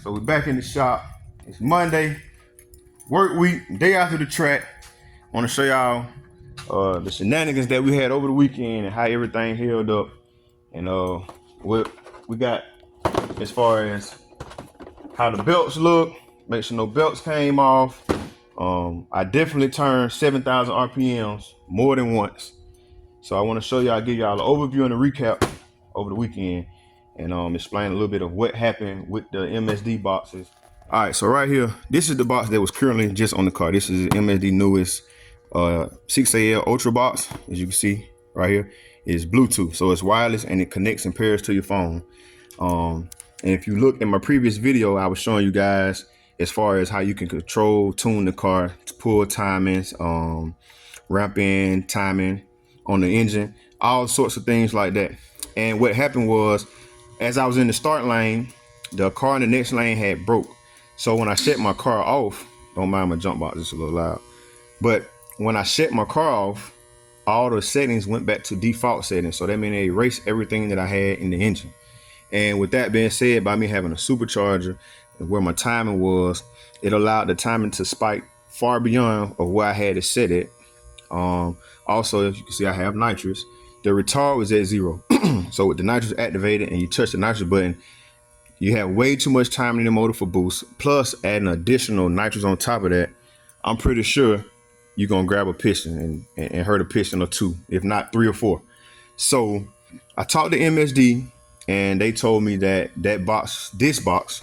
So we're back in the shop. It's Monday, work week, day after the track. I want to show y'all the shenanigans that we had over the weekend and how everything held up. And what we got as far as how the belts look, make sure no belts came off. I definitely turned 7,000 RPMs more than once. So I want to show y'all, give y'all an overview and a recap over the weekend, and explain a little bit of what happened with the MSD boxes. All right, so right here, this is the box that was currently just on the car. This is MSD newest 6AL Ultra box. As you can see right here, it's Bluetooth, so it's wireless and it connects and pairs to your phone. And if you look in my previous video, I was showing you guys as far as how you can control, tune the car, pull timings, ramp in, timing on the engine, all sorts of things like that. And what happened was, as I was in the start lane, the car in the next lane had broke. So when I shut my car off, don't mind my jump box, it's a little loud. But when I shut my car off, all the settings went back to default settings. So that means they erased everything that I had in the engine. And with that being said, by me having a supercharger and where my timing was, it allowed the timing to spike far beyond of where I had it set at. Also, as you can see, I have nitrous. The retard was at 0. So with the nitrous activated and you touch the nitrous button, you have way too much timing in the motor for boost. Plus adding additional nitrous on top of that, I'm pretty sure you're gonna grab a piston and hurt a piston or two, if not 3 or 4. So I talked to MSD and they told me that this box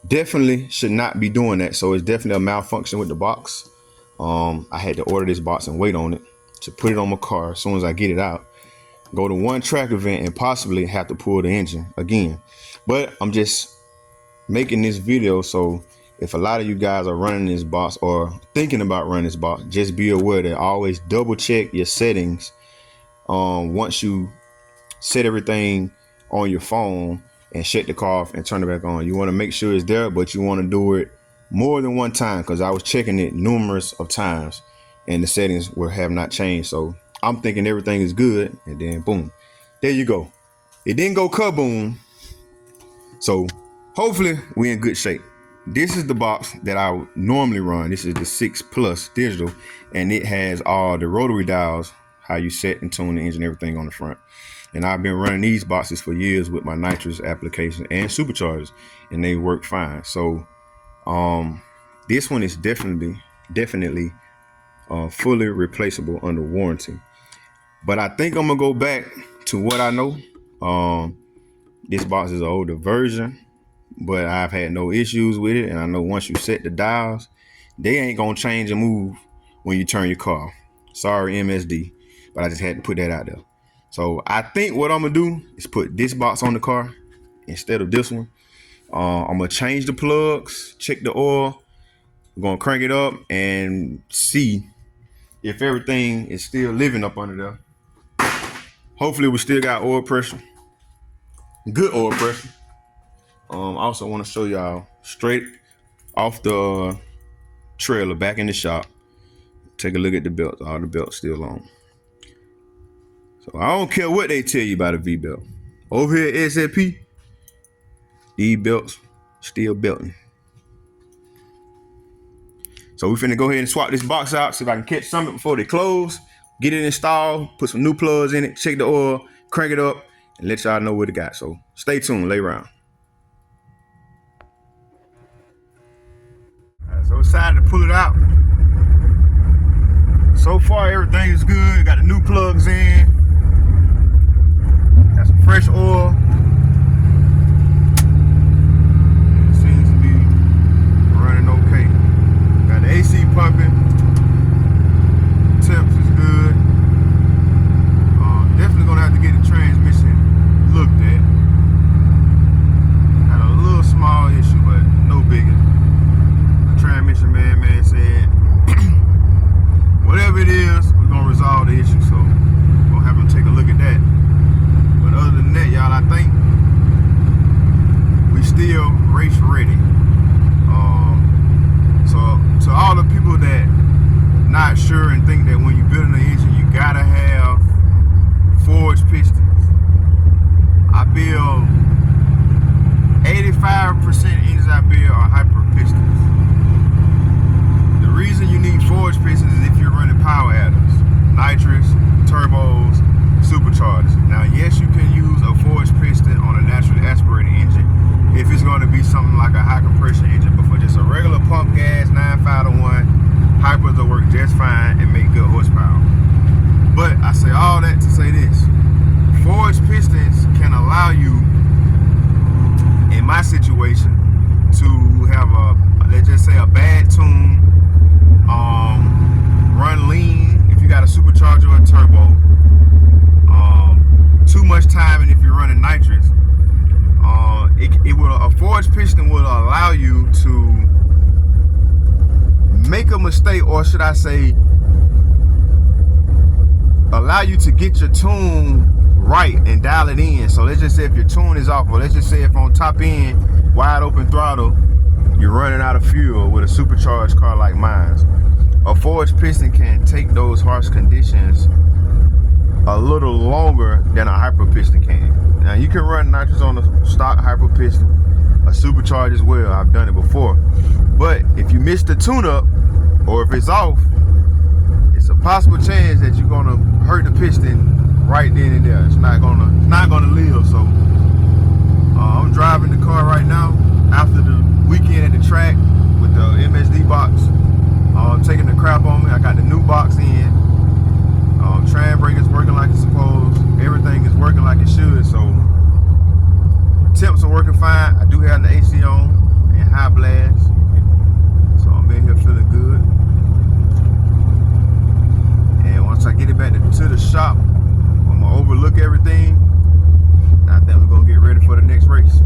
definitely should not be doing that. So it's definitely a malfunction with the box. I had to order this box and wait on it to put it on my car. As soon as I get it out, go to one track event and possibly have to pull the engine again. But I'm just making this video so if a lot of you guys are running this box or thinking about running this box, just be aware that always double check your settings. Once you set everything on your phone and shut the car off and turn it back on, you want to make sure it's there, but you want to do it more than one time, because I was checking it numerous of times and the settings have not changed. So I'm thinking everything is good, and then boom, there you go. It didn't go kaboom. So hopefully we're in good shape. This is the box that I would normally run. This is the 6 Plus digital, and it has all the rotary dials, how you set and tune the engine, everything on the front. And I've been running these boxes for years with my nitrous application and superchargers, and they work fine. So this one is definitely fully replaceable under warranty. But I think I'm gonna go back to what I know. This box is an older version, but I've had no issues with it. And I know once you set the dials, they ain't gonna change and move when you turn your car. Sorry, MSD, but I just had to put that out there. So I think what I'm gonna do is put this box on the car instead of this one. I'm gonna change the plugs, check the oil. We're gonna crank it up and see if everything is still living up under there. Hopefully we still got oil pressure, good oil pressure. I also want to show y'all straight off the trailer back in the shop. Take a look at the belt. All the belts still on. So I don't care what they tell you about a V-belt. Over here at SFP, these belts still belting. So we finna go ahead and swap this box out, see if I can catch something before they close, get it installed, put some new plugs in it, check the oil, crank it up, and let y'all know what it got. So stay tuned, lay around. All right, so decided to pull it out. So far everything is good. Got the new plugs in. Got some fresh oil. It seems to be running okay. Got the AC pumping. Temps is good. Definitely gonna have to get the transmission looked at. Had a little small issue, but no biggie. The transmission man said, whatever it is, we're gonna resolve the issue. So we'll have him take a look at that. But other than that, y'all, I think we still race ready. So all the people that not sure and think that when you're building an engine, you gotta have forged pistons. I build 85% engines shot bed or hyper pistons. The reason you need forged pistons is if you're running power adders, nitrous, turbos, superchargers. Now, yes, you can use a forged piston on a naturally aspirated engine if it's going to be something like a high compression engine, but for just a regular pump gas 9.5 to 1, hypers will work just fine and make good horsepower. But I say all that to say this: forged pistons can allow you, in my situation, to have a, let's just say, a bad tune, run lean if you got a supercharger or a turbo, too much timing if you're running nitrous. A forged piston will allow you to make a mistake, or should I say, allow you to get your tune right and dial it in. So let's just say if your tune is off, or let's just say if on top end, wide open throttle, you're running out of fuel with a supercharged car like mine, a forged piston can take those harsh conditions a little longer than a hyper piston can. Now, you can run nitrous on a stock hyper piston, a supercharged as well. I've done it before. But if you miss the tune-up, or if it's off, it's a possible chance that you're gonna hurt the piston right then and there. It's not gonna live. So I'm driving the car right now after the weekend at the track with the MSD box taking the crap on me. I got the new box in. Tram brake is working like it's supposed. Everything is working like it should. So temps are working fine. I do have the AC on and high blast, so I'm in here feeling good. And once I get it back to the shop, I'm gonna overlook everything. I think we're gonna get ready for the next race.